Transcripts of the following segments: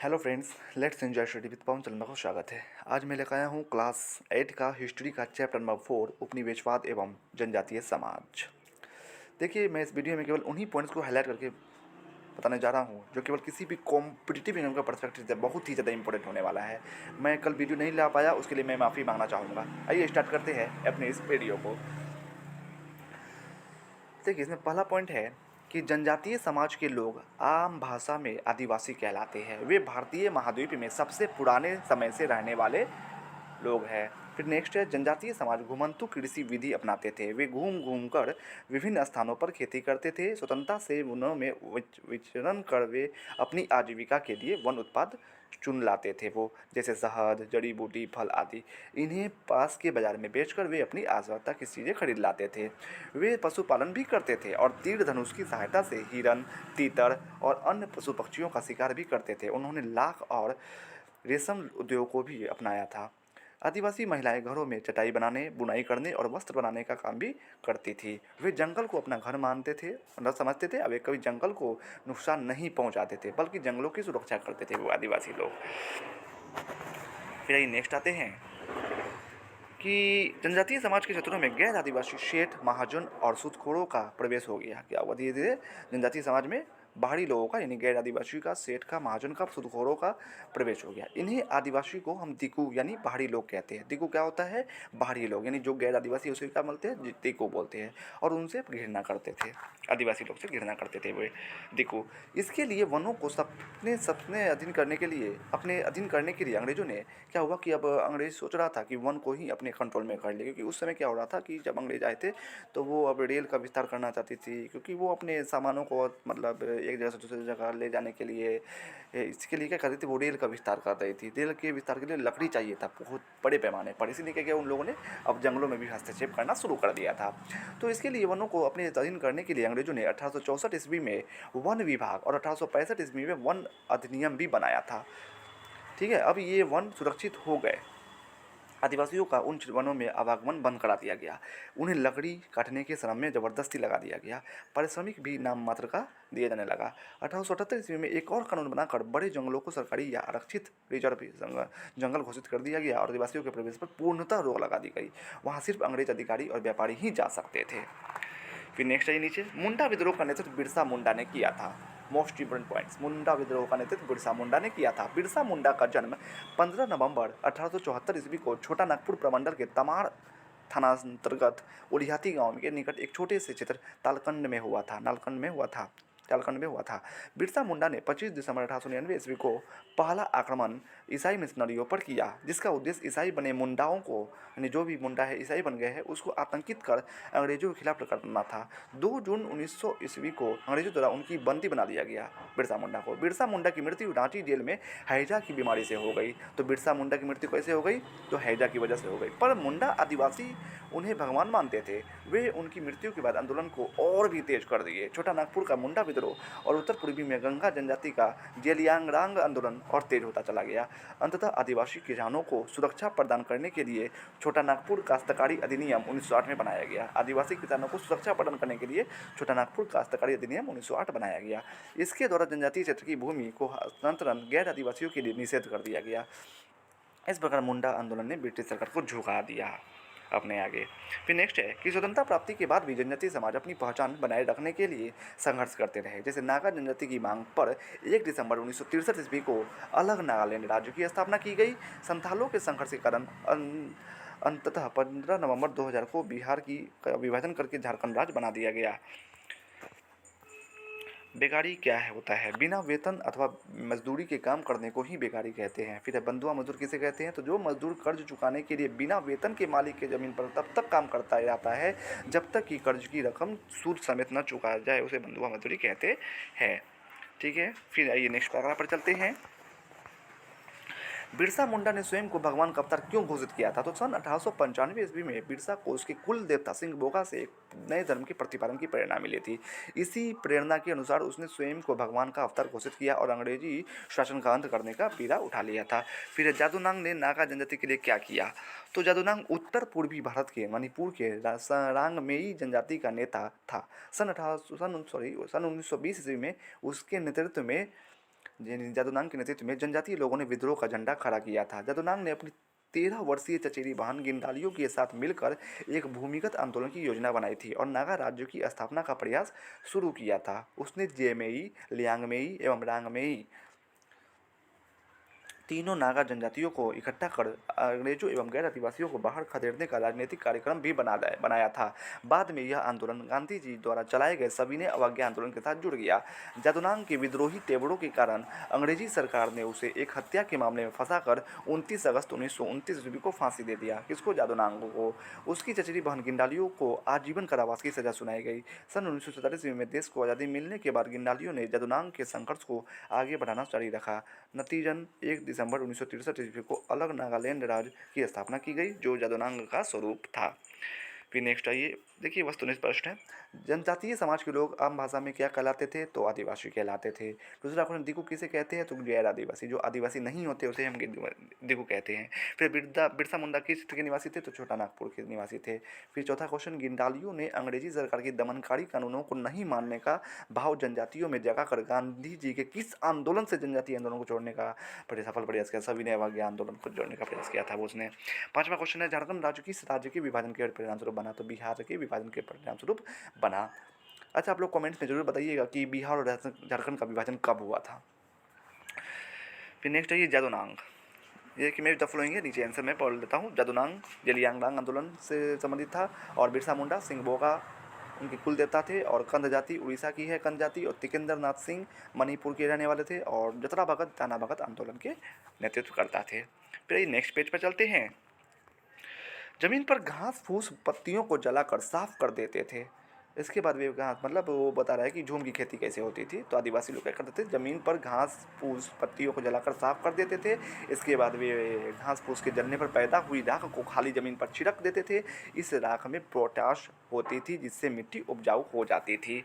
Hello friends, let's enjoy study with Pawan Chandrama को स्वागत है। आज मैं लेकर आया हूँ क्लास 8 का हिस्ट्री का चैप्टर नंबर 4 उपनिवेशवाद एवं जनजातीय समाज। देखिए, मैं इस वीडियो में केवल उन्हीं पॉइंट्स को हाईलाइट करके बताने जा रहा हूँ जो केवल किसी भी कॉम्पिटिटिव एग्जाम का पर्सपेक्टिव से बहुत ही ज़्यादा इंपॉर्टेंट होने वाला है। मैं कल वीडियो नहीं ला पाया, उसके लिए मैं माफ़ी मांगना चाहूँगा। आइए स्टार्ट करते हैं अपने इस वीडियो को। देखिए, इसमें पहला पॉइंट है कि जनजातीय समाज के लोग आम भाषा में आदिवासी कहलाते हैं। वे भारतीय महाद्वीप में सबसे पुराने समय से रहने वाले लोग हैं। फिर नेक्स्ट है, जनजातीय समाज घुमंतु कृषि विधि अपनाते थे। वे घूम घूम कर विभिन्न स्थानों पर खेती करते थे। स्वतंत्रता से वनों में विचरण कर वे अपनी आजीविका के लिए वन उत्पाद चुन लाते थे। वो जैसे शहद, जड़ी बूटी, फल आदि। इन्हें पास के बाजार में बेचकर वे अपनी आवश्यकता की चीज़ें खरीद लाते थे। वे पशुपालन भी करते थे और तीर धनुष की सहायता से हिरन, तीतर और अन्य पशु पक्षियों का शिकार भी करते थे। उन्होंने लाख और रेशम उद्योग को भी अपनाया था। आदिवासी महिलाएं घरों में चटाई बनाने, बुनाई करने और वस्त्र बनाने का काम भी करती थी। वे जंगल को अपना घर मानते थे, मतलब समझते थे। वे कभी जंगल को नुकसान नहीं पहुंचाते थे, बल्कि जंगलों की सुरक्षा करते थे वो आदिवासी लोग। फिर आइए नेक्स्ट आते हैं कि जनजातीय समाज के क्षेत्रों में गैर आदिवासी सेठ, महाजन और सूदखोरों का प्रवेश हो गया। क्या हुआ? धीरे धीरे जनजातीय समाज में बाहरी लोगों का, यानी गैर आदिवासी का, सेठ का, महाजन का, सूदखोरों का प्रवेश हो गया। इन्हें आदिवासी को हम दिकू यानी बाहरी लोग कहते हैं। दिकू क्या होता है? बाहरी लोग, यानी जो गैर आदिवासी उसे क्या बोलते हैं? दिकू बोलते हैं। और उनसे घृणा करते थे, आदिवासी लोग से घृणा करते थे वे दिकू। इसके लिए वनों को सपने अधीन करने के लिए, अपने अधीन करने के लिए अंग्रेजों ने, क्या हुआ कि अब अंग्रेज सोच रहा था कि वन को ही अपने कंट्रोल में कर ले। क्योंकि उस समय क्या हो रहा था कि जब अंग्रेज आए थे तो वो अब रेल का विस्तार करना चाहती थी, क्योंकि वो अपने सामानों को मतलब एक जगह से दूसरी जगह ले जाने के लिए, इसके लिए क्या कर रही थी, वो रेल का विस्तार कर रही थी। रेल के विस्तार के लिए लकड़ी चाहिए था बहुत बड़े पैमाने पर, इसीलिए क्या किया उन लोगों ने, अब जंगलों में भी हस्तक्षेप करना शुरू कर दिया था। तो इसके लिए वनों को अपने अधीन करने के लिए अंग्रेजों ने 1864 ईस्वी में वन विभाग और 1865 ईस्वी में वन अधिनियम भी बनाया था। ठीक है, अब ये वन सुरक्षित हो गए। आदिवासियों का उन वनों में आवागमन बंद करा दिया गया। उन्हें लकड़ी काटने के श्रम में ज़बरदस्ती लगा दिया गया। पारिश्रमिक भी नाम मात्र का दिया जाने लगा। 1878 ईस्वी में एक और कानून बनाकर बड़े जंगलों को सरकारी या आरक्षित रिजर्व जंगल घोषित कर दिया गया और आदिवासियों के प्रवेश पर पूर्णतः रोक लगा दी गई। वहाँ सिर्फ अंग्रेज अधिकारी और व्यापारी ही जा सकते थे। फिर नेक्स्ट है नीचे, मुंडा विद्रोह का नेतृत्व बिरसा मुंडा ने किया था। मोस्ट इंपोर्टेंट पॉइंट्स, मुंडा विद्रोह का नेतृत्व बिरसा मुंडा ने किया था। बिरसा मुंडा का जन्म 15 नवंबर 1874 ईस्वी को छोटा नागपुर प्रमंडल के तमाड़ थानांतर्गत उलिहाती गांव के निकट एक छोटे से क्षेत्र झारखंड में हुआ था। बिरसा मुंडा ने 25 दिसंबर 1899 ईस्वी को पहला आक्रमण ईसाई मिशनरियों पर किया, जिसका उद्देश्य ईसाई बने मुंडाओं को, यानी जो भी मुंडा है ईसाई बन गए हैं, उसको आतंकित कर अंग्रेजों के खिलाफ करना था। 2 जून 1900 ईस्वी को अंग्रेजों द्वारा उनकी बंदी बना दिया गया बिरसा मुंडा को। बिरसा मुंडा की मृत्यु रांची जेल में हैजा की बीमारी से हो गई। तो बिरसा मुंडा की मृत्यु कैसे हो गई? तो हैजा की वजह से हो गई। पर मुंडा आदिवासी उन्हें भगवान मानते थे। वे उनकी मृत्यु के बाद आंदोलन को और भी तेज कर दिए। छोटा नागपुर का मुंडा विद्रोह और उत्तर पूर्वी में गंगा जनजाति का जेलियांगरांग आंदोलन और तेज होता चला गया। अंततः आदिवासी किसानों को सुरक्षा प्रदान करने के लिए छोटा नागपुर काश्तकारी अधिनियम 1908 में बनाया गया। आदिवासी किसानों को सुरक्षा प्रदान करने के लिए छोटा नागपुर काश्तकारी अधिनियम 1908 बनाया गया। इसके द्वारा जनजातीय क्षेत्र की भूमि को हस्तांतरण गैर आदिवासियों के लिए निषेध कर दिया गया। इस प्रकार मुंडा आंदोलन ने ब्रिटिश सरकार को झुका दिया अपने आगे। फिर नेक्स्ट है कि स्वतंत्रता प्राप्ति के बाद भी जनजातीय समाज अपनी पहचान बनाए रखने के लिए संघर्ष करते रहे। जैसे नागा जनजाति की मांग पर 1 दिसंबर 1963 ईस्वी को अलग नागालैंड राज्य की स्थापना की गई। संथालों के संघर्ष के कारण अंततः 15 नवंबर 2000 को बिहार की विभाजन करके झारखंड राज्य बना दिया गया। बेकारी क्या है होता है? बिना वेतन अथवा मजदूरी के काम करने को ही बेकारी कहते हैं। फिर बंधुआ मजदूर किसे कहते हैं? तो जो मजदूर कर्ज चुकाने के लिए बिना वेतन के मालिक के ज़मीन पर तब तक काम करता रहता है जब तक कि कर्ज की रकम सूद समेत न चुकाया जाए, उसे बंधुआ मजदूरी कहते हैं। ठीक है, फिर आइए नेक्स्ट पैराग्राफ पर चलते हैं। बिरसा मुंडा ने स्वयं को भगवान का अवतार क्यों घोषित किया था? तो सन 1895 ईस्वी में बिरसा को उसके कुल देवता सिंह बोगा से एक नए धर्म के प्रतिपालन की प्रेरणा मिली थी। इसी प्रेरणा के अनुसार उसने स्वयं को भगवान का अवतार घोषित किया और अंग्रेजी शासन का अंत करने का बीड़ा उठा लिया था। फिर जादूनांग ने नागा जनजाति के लिए क्या किया? तो जादूनांग उत्तर पूर्वी भारत के मणिपुर के रांगमेई जनजाति का नेता था। सन 1920 ईस्वी में उसके नेतृत्व में जादूनांग के नेतृत्व में जनजातीय लोगों ने विद्रोह का झंडा खड़ा किया था। जादूनांग ने अपनी 13 वर्षीय चचेरी बहन गिंडालियो के साथ मिलकर एक भूमिगत आंदोलन की योजना बनाई थी और नागा राज्य की स्थापना का प्रयास शुरू किया था। उसने जेमेई, लियांगमेई एवं रांगमेई तीनों नागा जनजातियों को इकट्ठा कर अंग्रेजों एवं गैर आदिवासियों को बाहर खदेड़ने का राजनीतिक कार्यक्रम भी बनाया था। बाद में यह आंदोलन गांधी जी द्वारा चलाए गए सविनय अवज्ञा आंदोलन के साथ जुड़ गया। जादूनांग के विद्रोही तेवरों के कारण अंग्रेजी सरकार ने उसे एक हत्या के मामले में फंसाकर 29 अगस्त 1929 ईस्वी को फांसी दे दिया। किसको? जादूनांग को। उसकी चचेरी बहन गिंडालियो को आजीवन कारावास की सजा सुनाई गई। सन 1947 में देश को आज़ादी मिलने के बाद गिंडालियो ने जादूनांग के संघर्ष को आगे बढ़ाना जारी रखा। नतीजन 1 दिसंबर 1963 ईस्वी को अलग नागालैंड राज्य की स्थापना की गई, जो जादूनांग का स्वरूप था। फिर नेक्स्ट आइए, देखिए वस्तुनिष्ठ प्रश्न है। जनजातीय समाज के लोग आम भाषा में क्या कहलाते थे? तो आदिवासी कहलाते थे। दूसरा क्वेश्चन, दिगु किसे कहते हैं? तो गैर आदिवासी। जो आदिवासी नहीं होते उसे हम दिगु कहते हैं। फिर बिरसा मुंडा किस क्षेत्र के निवासी थे? तो छोटा नागपुर के निवासी थे। फिर चौथा क्वेश्चन, गिंडालियो ने अंग्रेजी सरकार के दमनकारी कानूनों को नहीं मानने का भाव जनजातियों में जगाकर गांधी जी के किस आंदोलन से जनजातीय आंदोलन को जोड़ने का सफल प्रयास किया? सविनय अवज्ञा आंदोलन को जोड़ने का प्रयास किया था वो उसने। पांचवा क्वेश्चन है, झारखंड राज्य किस राज्य के विभाजन के परिणाम स्वरूप बना? तो बिहार के विभाजन के परिणाम स्वरूप बना। अच्छा, आप लोग कमेंट्स में जरूर बताइएगा कि बिहार और झारखंड का विभाजन कब हुआ था। फिर नेक्स्ट है ये जादूनांग, ये कि मैं द फॉलोइंग है, नीचे आंसर मैं पढ़ लेता हूँ। जादूनांग जेलियांगडांग आंदोलन से संबंधित था और बिरसा मुंडा सिंहबोगा उनके कुल देवता थे और कंद जाति उड़ीसा की है कंद जाति और तिकेंद्र नाथ सिंह मणिपुर के रहने वाले थे और जतरा भगत ताना भगत आंदोलन के नेतृत्व करता थे। फिर नेक्स्ट पेज पर चलते हैं। जमीन पर घास फूस पत्तियों को जलाकर साफ कर देते थे। इसके बाद वे घास मतलब वो बता रहा है कि झूम की खेती कैसे होती थी। तो आदिवासी लोग क्या करते थे, ज़मीन पर घास फूस पत्तियों को जलाकर साफ कर देते थे। इसके बाद वे घास फूस के जलने पर पैदा हुई राख को खाली ज़मीन पर छिड़क देते थे। इस राख में पोटाश होती थी जिससे मिट्टी उपजाऊ हो जाती थी।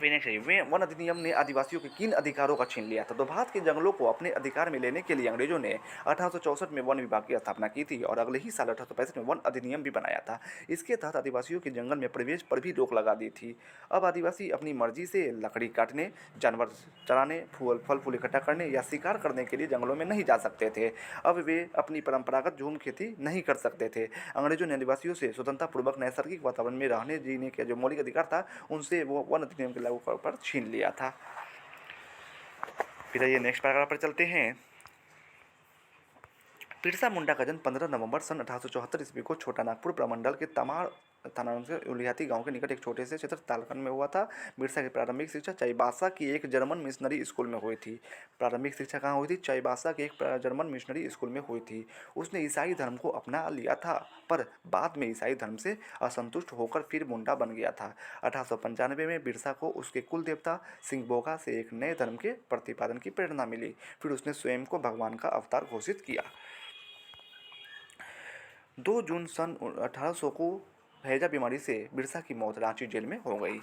वन अधिनियम ने आदिवासियों के किन अधिकारों का छीन लिया था? तो भारत के जंगलों को अपने अधिकार में लेने के लिए अंग्रेजों ने 1864 में वन विभाग की स्थापना की थी और अगले ही साल 1865 में वन अधिनियम भी बनाया था। इसके तहत आदिवासियों के जंगल में प्रवेश पर भी रोक लगा दी थी। अब आदिवासी अपनी मर्जी से लकड़ी काटने, जानवर चराने, फल फूल इकट्ठा करने या शिकार करने के लिए जंगलों में नहीं जा सकते थे। अब वे अपनी परंपरागत झूम खेती नहीं कर सकते थे। अंग्रेजों ने आदिवासियों से स्वतंत्रतापूर्वक नैसर्गिक वातावरण में रहने जीने का जो मौलिक अधिकार था उनसे वो वन अधिनियम के पर छीन लिया था। फिर ये नेक्स्ट पैराग्राफ पर चलते हैं। बिरसा मुंडा का जन्म 15 नवंबर सन 1874 ईस्वी को छोटा नागपुर प्रमंडल के तमाड़ थाना के उलिहाती गांव के निकट एक छोटे से क्षेत्र तालकन में हुआ था। बिरसा की प्रारंभिक शिक्षा चाईबासा की एक जर्मन मिशनरी स्कूल में हुई थी। प्रारंभिक शिक्षा कहाँ हुई थी? चाईबासा के एक जर्मन मिशनरी स्कूल में हुई थी। उसने ईसाई धर्म को अपना लिया था पर बाद में ईसाई धर्म से असंतुष्ट होकर फिर मुंडा बन गया था। 1895 में बिरसा को उसके कुल देवता सिंहबोगा से एक नए धर्म के प्रतिपादन की प्रेरणा मिली। फिर उसने स्वयं को भगवान का अवतार घोषित किया। 2 जून सन 1800 को हैजा बीमारी से बिरसा की मौत रांची जेल में हो गई।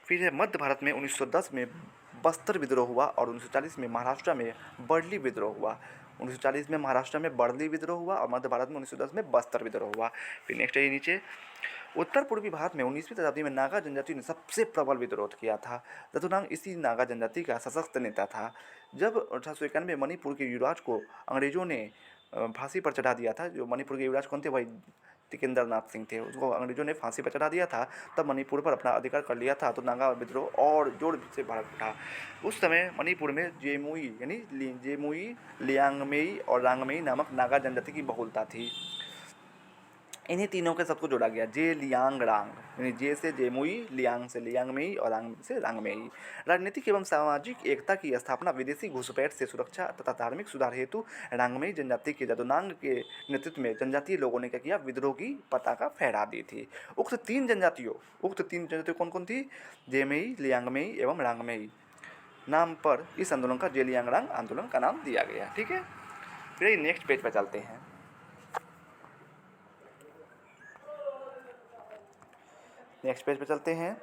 फिर मध्य भारत में 1910 में बस्तर विद्रोह हुआ और 1940 में महाराष्ट्र में बर्ली विद्रोह हुआ। 1940 में महाराष्ट्र में बर्ली विद्रोह हुआ और मध्य भारत में 1910 में बस्तर विद्रोह हुआ। फिर नेक्स्ट है नीचे, उत्तर पूर्वी भारत में 19वीं शताब्दी में नागा जनजाति ने सबसे प्रबल विद्रोह किया था। जादूनांग इसी नागा जनजाति का सशक्त नेता था। जब 1891 में मणिपुर के युवराज को अंग्रेजों ने फांसी पर चढ़ा दिया था, जो मणिपुर के युवराज कौन थे? भाई तिकेंद्र नाथ सिंह थे। उसको अंग्रेजों ने फांसी पर चढ़ा दिया था, तब मणिपुर पर अपना अधिकार कर लिया था। तो नागा विद्रोह और जोर से भड़क उठा। उस समय मणिपुर में जेमुई यानी जेमुई, लियांगमेई और रांगमेई नामक नागा जनजाति की बहुलता थी। इन्हीं तीनों के सबको जोड़ा गया, जे लियांग रांग, यानी जे से जेमुई, लियांग से लियांगमेई और रांग से रांगमेई। राजनीतिक एवं सामाजिक एकता की स्थापना विदेशी घुसपैठ से सुरक्षा तथा धार्मिक सुधार हेतु रांगमेई जनजाति के जादूनांग के नेतृत्व में जनजातीय लोगों ने क्या किया? विद्रोह की पताका फहरा दी थी। उक्त तीन जनजातियों कौन कौन थी? जेमेई, लियांगमेई एवं रांगमेई नाम पर इस आंदोलन का जेलियांगरांग आंदोलन का नाम दिया गया। ठीक है, फिर नेक्स्ट पेज पर चलते हैं। नेक्स्ट पेज पे चलते हैं।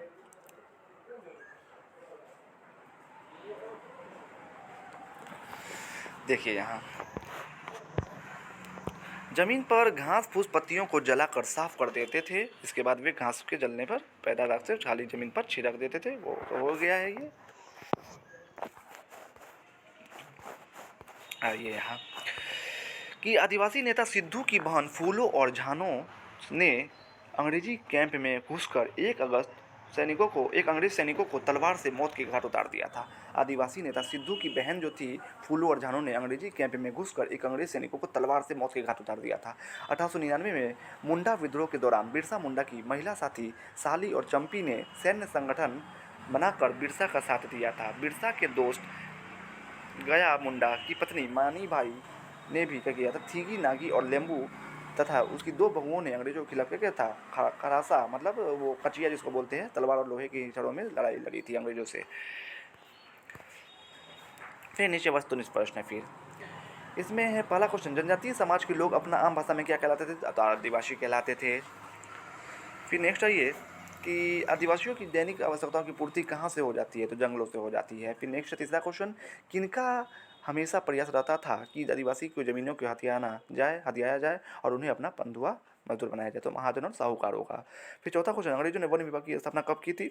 देखिए यहाँ जमीन पर घास फूस पत्तियों को जलाकर साफ कर देते थे। इसके बाद वे घास के जलने पर पैदा राख से खाली जमीन पर छिड़क देते थे। वो तो हो गया है ये। आइए यहाँ कि आदिवासी नेता सिद्धू की बहन फूलो और झानो ने अंग्रेजी कैंप में घुसकर एक अंग्रेज सैनिकों को तलवार से मौत के घाट उतार दिया था। आदिवासी नेता सिद्धू की बहन जो थी फूलो और झानो ने अंग्रेजी कैंप में घुसकर एक अंग्रेज सैनिकों को तलवार से मौत के घाट उतार दिया था। 1899 में मुंडा विद्रोह के दौरान बिरसा मुंडा की महिला साथी साली और चंपी ने सैन्य संगठन बनाकर बिरसा का साथ दिया था। बिरसा के दोस्त गया मुंडा की पत्नी मानी भाई ने भी क्या किया था, थीगी नागी और लेम्बू तथा उसकी दो बहुओं ने अंग्रेजों के खिलाफ क्या था, खरासा मतलब वो कचिया जिसको बोलते हैं, तलवार और लोहे की छड़ों में लड़ाई लड़ी थी अंग्रेजों से। फिर नीचे वस्तुनिष्ठ प्रश्न है। फिर इसमें है पहला क्वेश्चन, जनजातीय समाज के लोग अपना आम भाषा में क्या कहलाते थे? तो आदिवासी कहलाते थे। फिर नेक्स्ट आइए कि आदिवासियों की दैनिक आवश्यकताओं की पूर्ति कहाँ से हो जाती है? तो जंगलों से हो जाती है। फिर नेक्स्ट तीसरा क्वेश्चन, किनका हमेशा प्रयास रहता था कि आदिवासी की ज़मीनों को हथियाया जाए और उन्हें अपना बंधुआ मजदूर बनाया जाए? तो महाजन और साहूकारों का। फिर चौथा क्वेश्चन, अंग्रेजों ने वन विभाग की स्थापना कब की थी?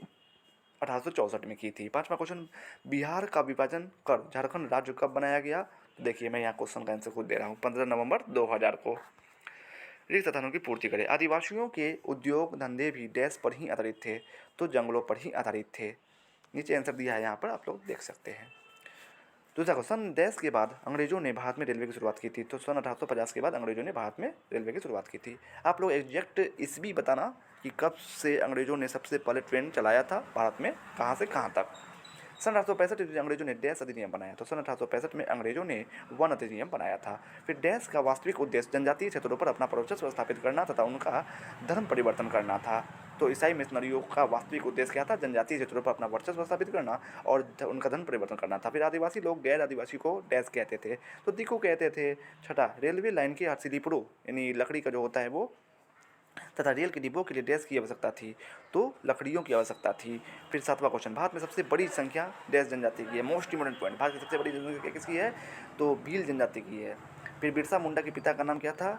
1864 में की थी। पांचवा क्वेश्चन, बिहार का विभाजन कर झारखंड राज्य कब बनाया गया? देखिए मैं यहाँ क्वेश्चन का आंसर खुद दे रहा हूँ, 15 नवंबर 2000 को। रिक्त स्थानों की पूर्ति करें। आदिवासियों के उद्योग धंधे भी डैश पर ही आधारित थे, तो जंगलों पर ही आधारित थे। नीचे आंसर दिया है, यहाँ पर आप लोग देख सकते हैं। दूसरा क्वेश्चन, डैश के बाद अंग्रेजों ने भारत में रेलवे की शुरुआत की थी? तो सन 1850 के बाद अंग्रेजों ने भारत में रेलवे की शुरुआत की थी। आप लोग एग्जैक्ट ईस्वी बताना कि कब से अंग्रेजों ने सबसे पहले ट्रेन चलाया था भारत में, कहाँ से कहाँ तक। सन 1865 में अंग्रेजों ने डैश अधिनियम बनाया। तो सन 1865 में अंग्रेजों ने वन अधिनियम बनाया था। फिर डैश का वास्तविक उद्देश्य जनजातीय क्षेत्रों पर अपना वर्चस्व स्थापित करना तथा उनका धर्म परिवर्तन करना था। तो ईसाई मिशनरियों का वास्तविक उद्देश्य क्या था? जनजातीय क्षेत्रों पर अपना वर्चस्व स्थापित करना और उनका धर्म परिवर्तन करना था। फिर आदिवासी लोग गैर आदिवासी को डैश कहते थे, तो दिकू कहते थे। छठा, रेलवे लाइन के सिलीपड़ों यानी लकड़ी का जो होता है वो तथा रेल के डिब्बों के लिए डैश की आवश्यकता थी, तो लकड़ियों की आवश्यकता थी। फिर सातवां क्वेश्चन, भारत में सबसे बड़ी संख्या डैश जनजाति की है? मोस्ट इंपोर्टेंट पॉइंट, भारत की सबसे बड़ी जनसंख्या किसकी है? तो भील जनजाति की है। फिर बिरसा मुंडा के पिता का नाम क्या था?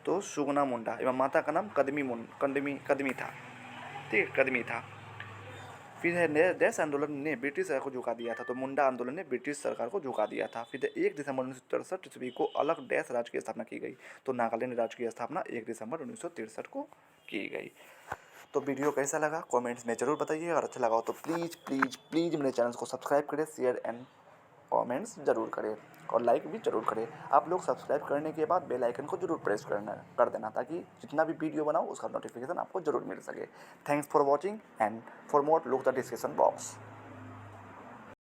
तो सुगना मुंडा एवं माता का नाम कदमी था। ठीक है, कदमी था। फिर है डैश आंदोलन ने ब्रिटिश सरकार को झुका दिया था? तो मुंडा आंदोलन ने ब्रिटिश सरकार को झुका दिया था। फिर 1 दिसंबर 1963 ईस्वी को अलग डैश राज्य की स्थापना की गई? तो नागालैंड राज्य की स्थापना 1 दिसंबर 1963 को की गई। तो वीडियो कैसा लगा कमेंट्स में ज़रूर बताइए, और अच्छा लगा हो तो प्लीज़ प्लीज़ प्लीज़ मेरे चैनल को सब्सक्राइब करें, शेयर एंड कमेंट्स ज़रूर करें और लाइक भी ज़रूर करें। आप लोग सब्सक्राइब करने के बाद बेल आइकन को ज़रूर प्रेस कर देना, ताकि जितना भी वीडियो बनाओ उसका नोटिफिकेशन आपको ज़रूर मिल सके। Thanks for watching and for more look the description box.